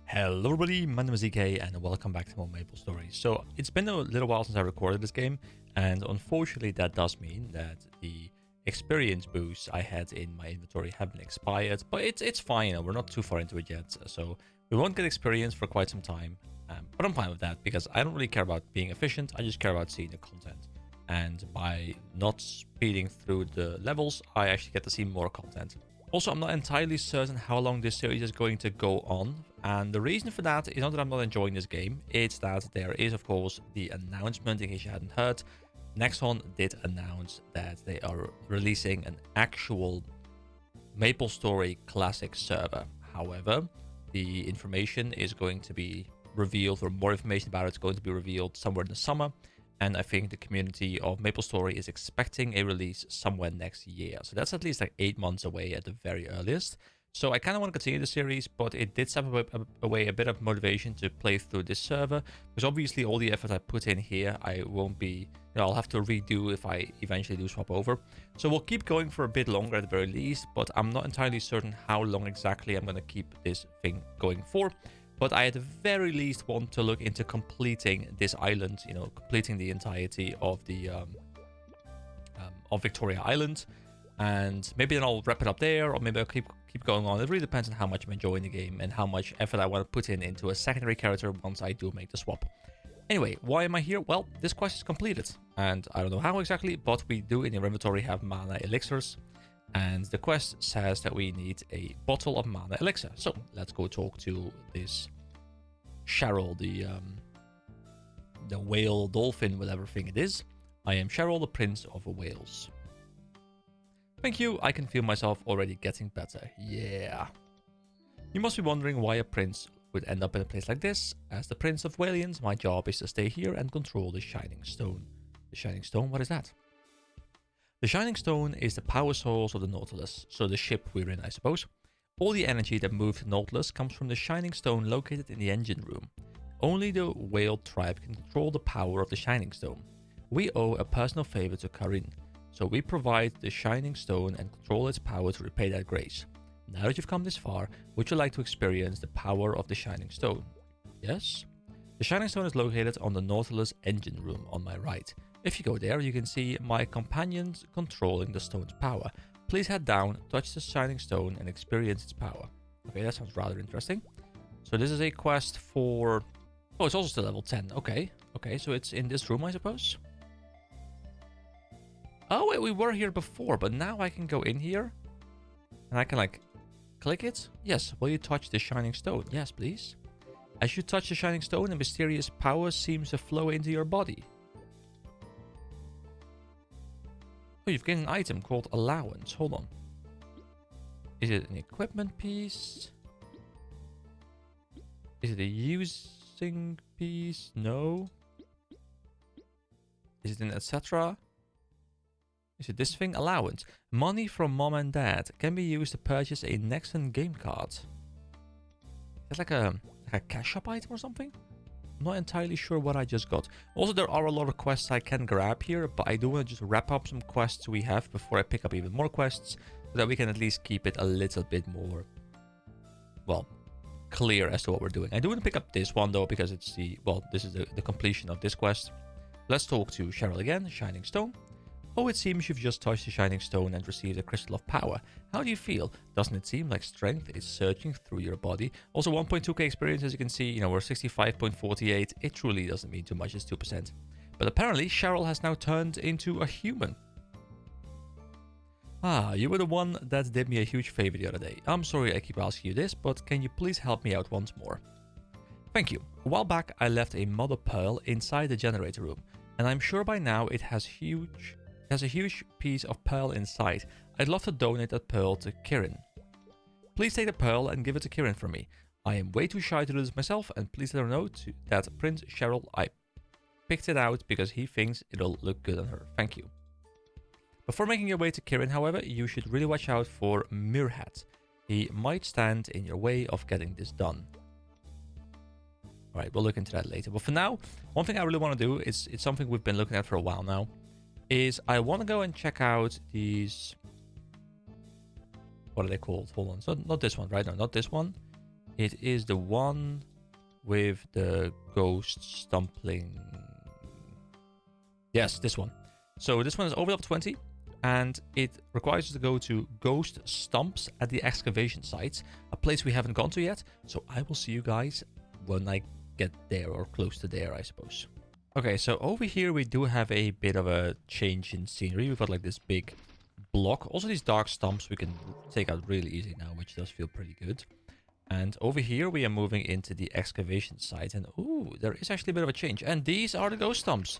Hello everybody, my name is EK and welcome back to more MapleStory. So it's been a little while since I recorded this game, and unfortunately that does mean that the experience boosts I had in my inventory have been expired, but it's fine, we're not too far into it yet, so we won't get experience for quite some time, but I'm fine with that because I don't really care about being efficient, I just care about seeing the content. And by not speeding through the levels, I actually get to see more content. Also, I'm not entirely certain how long this series is going to go on, and the reason for that is not that I'm not enjoying this game, it's that there is, of course, the announcement, in case you hadn't heard. Nexon did announce that they are releasing an actual MapleStory Classic server. However, the information is going to be revealed, or more information about it is going to be revealed somewhere in the summer. And I think the community of MapleStory is expecting a release somewhere next year. So that's at least like 8 months away at the very earliest. So I kind of want to continue the series, but it did step away a bit of motivation to play through this server. Because obviously all the effort I put in here, I won't be, I'll have to redo if I eventually do swap over. So we'll keep going for a bit longer at the very least, but I'm not entirely certain how long exactly I'm going to keep this thing going for. But I at the very least want to look into completing this island, completing the entirety of the of Victoria Island, and maybe then I'll wrap it up there, or maybe I'll keep going on. It really depends on how much I'm enjoying the game and how much effort I want to put into a secondary character once I do make the swap. Anyway, why am I here? Well, this quest is completed, and I don't know how exactly, but we do in your inventory have mana elixirs. And the quest says that we need a bottle of mana elixir. So let's go talk to this Cheryl, the whale dolphin, whatever thing it is. I am Cheryl, the Prince of Wales. Thank you, I can feel myself already getting better. Yeah. You must be wondering why a prince would end up in a place like this. As the Prince of Walians, my job is to stay here and control the Shining Stone. The Shining Stone, what is that? The Shining Stone is the power source of the Nautilus, so the ship we're in, I suppose. All the energy that moves the Nautilus comes from the Shining Stone located in the engine room. Only the whale tribe can control the power of the Shining Stone. We owe a personal favor to Karin, so we provide the Shining Stone and control its power to repay that grace. Now that you've come this far, would you like to experience the power of the Shining Stone? Yes? The Shining Stone is located on the Nautilus engine room on my right. If you go there, you can see my companions controlling the stone's power. Please head down, touch the Shining Stone, and experience its power. Okay, that sounds rather interesting. So this is a quest for... Oh, it's also still level 10. Okay, so it's in this room, I suppose? Oh, wait, we were here before, but now I can go in here. And I can, like, click it. Yes, will you touch the Shining Stone? Yes, please. As you touch the Shining Stone, a mysterious power seems to flow into your body. Oh, you've gained an item called Allowance. Hold on. Is it an equipment piece? Is it a using piece? No. Is it an etc.? Is it this thing? Allowance. Money from mom and dad can be used to purchase a Nexon game card. Is that like a cash shop item or something? I'm not entirely sure what I just got. Also, there are a lot of quests I can grab here, but I do want to just wrap up some quests we have before I pick up even more quests, so that we can at least keep it a little bit more, well, clear as to what we're doing. I do want to pick up this one, though, because it's this is the completion of this quest. Let's talk to Cheryl again, Shining Stone. Oh, it seems you've just touched the Shining Stone and received a crystal of power. How do you feel? Doesn't it seem like strength is surging through your body? Also, 1.2k experience, as you can see, we're 65.48. It truly doesn't mean too much, it's 2%. But apparently, Cheryl has now turned into a human. Ah, you were the one that did me a huge favor the other day. I'm sorry I keep asking you this, but can you please help me out once more? Thank you. A while back, I left a mother pearl inside the generator room, and I'm sure by now it has a huge piece of pearl inside. I'd love to donate that pearl to Kirin. Please take the pearl and give it to Kirin for me. I am way too shy to do this myself, and please let her know that Prince Cheryl, I picked it out because he thinks it'll look good on her. Thank you. Before making your way to Kirin, however, you should really watch out for Mirhat. He might stand in your way of getting this done. Alright, we'll look into that later. But for now, one thing I really want to do is, it's something we've been looking at for a while now, is I want to go and check out these... What are they called? Hold on. So not this one, right? No, not this one. It is the one with the ghost stumbling. Yes, this one. So this one is over level 20, and it requires us to go to Ghost Stumps at the excavation site, a place we haven't gone to yet. So I will see you guys when I get there, or close to there, I suppose. Okay, so over here we do have a bit of a change in scenery. We've got like this big block. Also these dark stumps we can take out really easy now, which does feel pretty good. And over here we are moving into the excavation site, and ooh, there is actually a bit of a change. And these are the ghost stumps.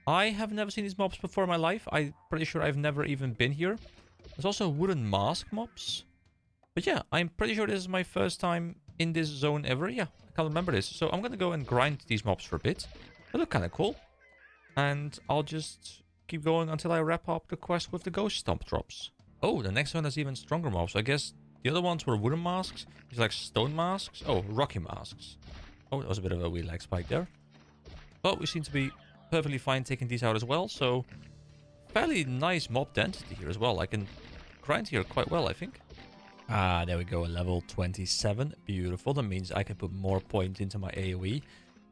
I have never seen these mobs before in my life. I'm pretty sure I've never even been here. There's also wooden mask mobs. But yeah, I'm pretty sure this is my first time in this zone ever. Yeah, I can't remember this. So I'm going to go and grind these mobs for a bit. They look kind of cool. And I'll just keep going until I wrap up the quest with the ghost stump drops. Oh, the next one has even stronger mobs. I guess the other ones were wooden masks. These like stone masks. Oh, rocky masks. Oh, that was a bit of a weird lag spike there. But we seem to be perfectly fine taking these out as well. So fairly nice mob density here as well. I can grind here quite well, I think. Ah, there we go. Level 27. Beautiful. That means I can put more points into my AoE.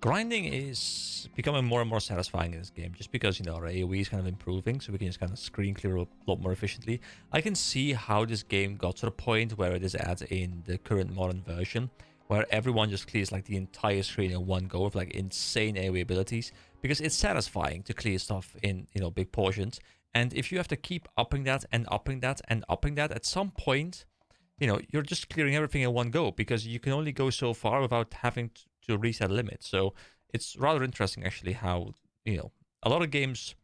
Grinding is becoming more and more satisfying in this game, just because, you know, our AoE is kind of improving, so we can just kind of screen clear a lot more efficiently. I can see how this game got to the point where it is at in the current modern version, where everyone just clears like the entire screen in one go with like insane AoE abilities, because it's satisfying to clear stuff in, you know, big portions. And if you have to keep upping that and upping that and upping that, at some point, you know, you're just clearing everything in one go, because you can only go so far without having to reset a limit. So it's rather interesting actually how, you know, a lot of games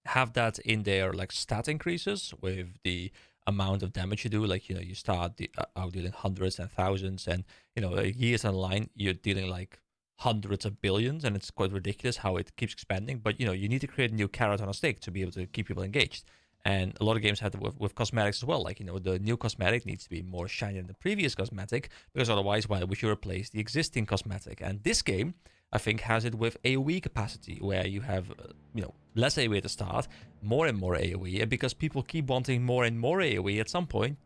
have that in their like stat increases with the amount of damage you do. Like, you know, you start out dealing hundreds and thousands, and, you know, years down the line you're dealing like hundreds of billions, and it's quite ridiculous how it keeps expanding. But, you know, you need to create a new carrot on a stick to be able to keep people engaged. And a lot of games have that with cosmetics as well. Like, you know, the new cosmetic needs to be more shiny than the previous cosmetic, because otherwise, why would you replace the existing cosmetic? And this game, I think, has it with AoE capacity, where you have, you know, less AoE at the start, more and more AoE, and because people keep wanting more and more AoE, at some point,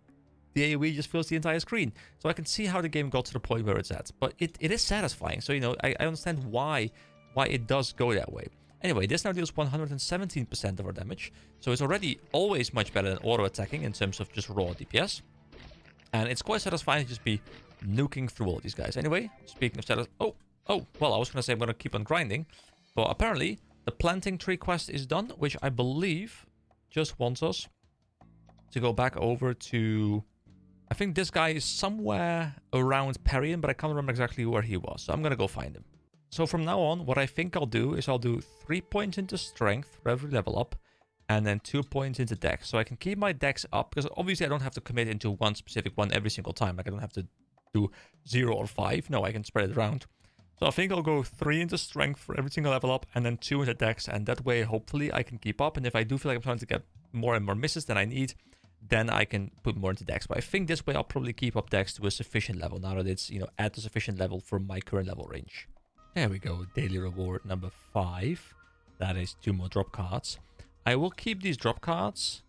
the AoE just fills the entire screen. So I can see how the game got to the point where it's at, but it is satisfying. So, you know, I understand why it does go that way. Anyway, this now deals 117% of our damage, so it's already always much better than auto-attacking in terms of just raw DPS. And it's quite satisfying to just be nuking through all these guys. Anyway, speaking of status... Oh, well, I was going to say I'm going to keep on grinding, but apparently the planting tree quest is done, which I believe just wants us to go back over to... I think this guy is somewhere around Perion, but I can't remember exactly where he was, so I'm going to go find him. So from now on, what I think I'll do is I'll do 3 points into strength for every level up, and then 2 points into dex. So I can keep my dex up, because obviously I don't have to commit into one specific one every single time. Like, I don't have to do 0 or 5. No, I can spread it around. So I think I'll go 3 into strength for every single level up, and then 2 into dex. And that way, hopefully, I can keep up. And if I do feel like I'm starting to get more and more misses than I need, then I can put more into dex. But I think this way I'll probably keep up dex to a sufficient level, now that it's, you know, at the sufficient level for my current level range. There we go, daily reward number 5. That is 2 more drop cards. I will keep these drop cards,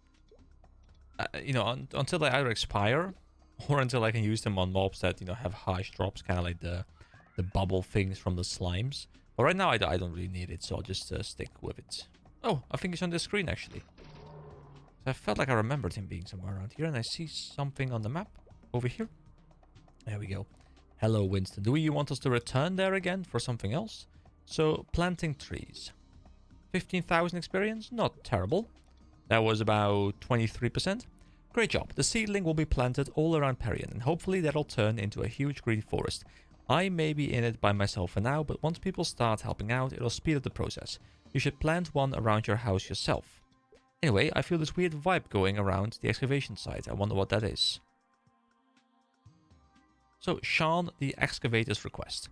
you know, until they either expire, or until I can use them on mobs that, you know, have harsh drops, kind of like the bubble things from the slimes. But right now I don't really need it, so I'll just stick with it. Oh, I think he's on the screen actually. I felt like I remembered him being somewhere around here, and I see something on the map over here. There we go. Hello, Winston. Do you want us to return there again for something else? So, planting trees. 15,000 experience? Not terrible. That was about 23%. Great job. The seedling will be planted all around Perion, and hopefully that'll turn into a huge green forest. I may be in it by myself for now, but once people start helping out, it'll speed up the process. You should plant one around your house yourself. Anyway, I feel this weird vibe going around the excavation site. I wonder what that is. So, Sean the Excavator's request.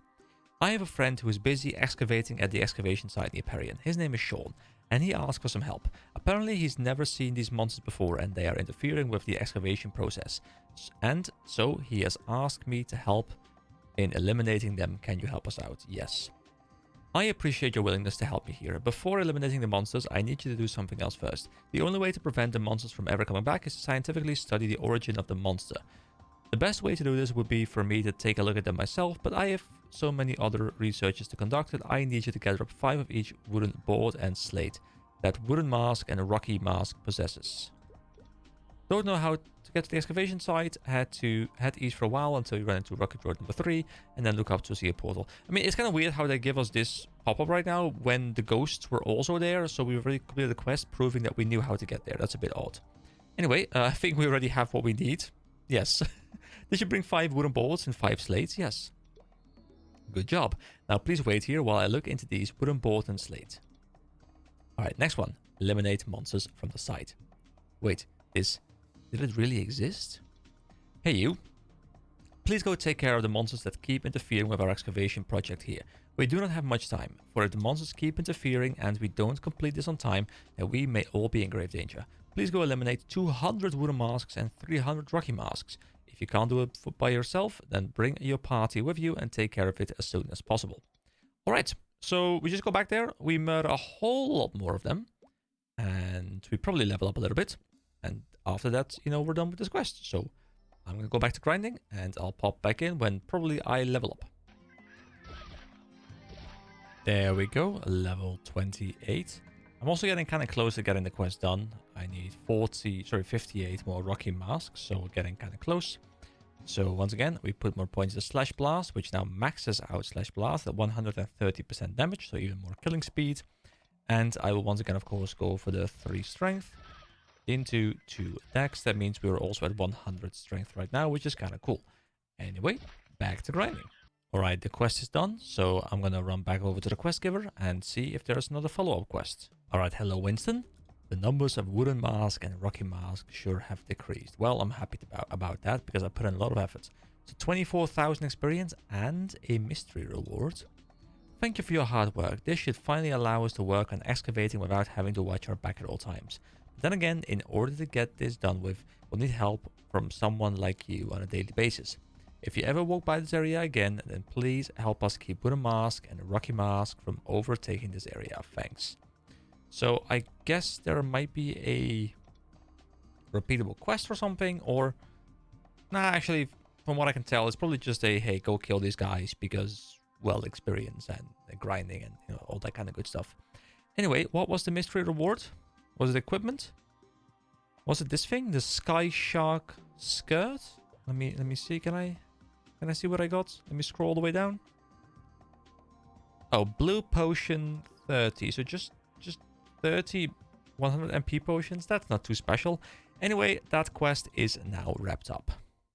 I have a friend who is busy excavating at the excavation site near Perion. His name is Sean, and he asked for some help. Apparently, he's never seen these monsters before, and they are interfering with the excavation process. And so, he has asked me to help in eliminating them. Can you help us out? Yes. I appreciate your willingness to help me here. Before eliminating the monsters, I need you to do something else first. The only way to prevent the monsters from ever coming back is to scientifically study the origin of the monster. The best way to do this would be for me to take a look at them myself, but I have so many other researches to conduct that I need you to gather up 5 of each wooden board and slate that wooden mask and rocky mask possesses. Don't know how to get to the excavation site, had to head east for a while until you run into Rocket Road number 3, and then look up to see a portal. I mean, it's kind of weird how they give us this pop-up right now when the ghosts were also there, so we already completed the quest, proving that we knew how to get there. That's a bit odd. Anyway, I think we already have what we need. Yes. Did you bring 5 wooden boards and 5 slates? Yes. Good job. Now please wait here while I look into these wooden board and slate. Alright, next one. Eliminate monsters from the site. Wait, did it really exist? Hey you. Please go take care of the monsters that keep interfering with our excavation project here. We do not have much time, for if the monsters keep interfering and we don't complete this on time, then we may all be in grave danger. Please go eliminate 200 wooden masks and 300 rocky masks. If you can't do it by yourself, then bring your party with you and take care of it as soon as possible. Alright, so we just go back there, we murder a whole lot more of them, and we probably level up a little bit. And after that, you know, we're done with this quest. So I'm going to go back to grinding and I'll pop back in when probably I level up. There we go, level 28. I'm also getting kind of close to getting the quest done. I need 58 more rocky masks, so we're getting kind of close. So once again, we put more points to Slash Blast, which now maxes out Slash Blast at 130% damage, so even more killing speed. And I will once again, of course, go for the 3 strength. Into 2 attacks. That means we're also at 100 strength right now, which is kind of cool. Anyway, back to grinding. Alright, the quest is done, so I'm gonna run back over to the quest giver and see if there's another follow-up quest. Alright, hello Winston. The numbers of wooden mask and rocky mask sure have decreased. Well, I'm happy about that because I put in a lot of effort. So 24,000 experience and a mystery reward. Thank you for your hard work. This should finally allow us to work on excavating without having to watch our back at all times. Then again, in order to get this done with, we'll need help from someone like you on a daily basis. If you ever walk by this area again, then please help us keep wooden mask and rocky mask from overtaking this area. Thanks. So I guess there might be a repeatable quest or something, or nah, actually, from what I can tell, it's probably just a hey, go kill these guys because well, experience and grinding and you know all that kind of good stuff. Anyway, what was the mystery reward? Was it equipment? Was it this thing? The Sky Shark skirt? Let me see. Can I see what I got? Let me scroll all the way down. Oh, blue potion 30. So just 30 100 MP potions. That's not too special. Anyway, that quest is now wrapped up.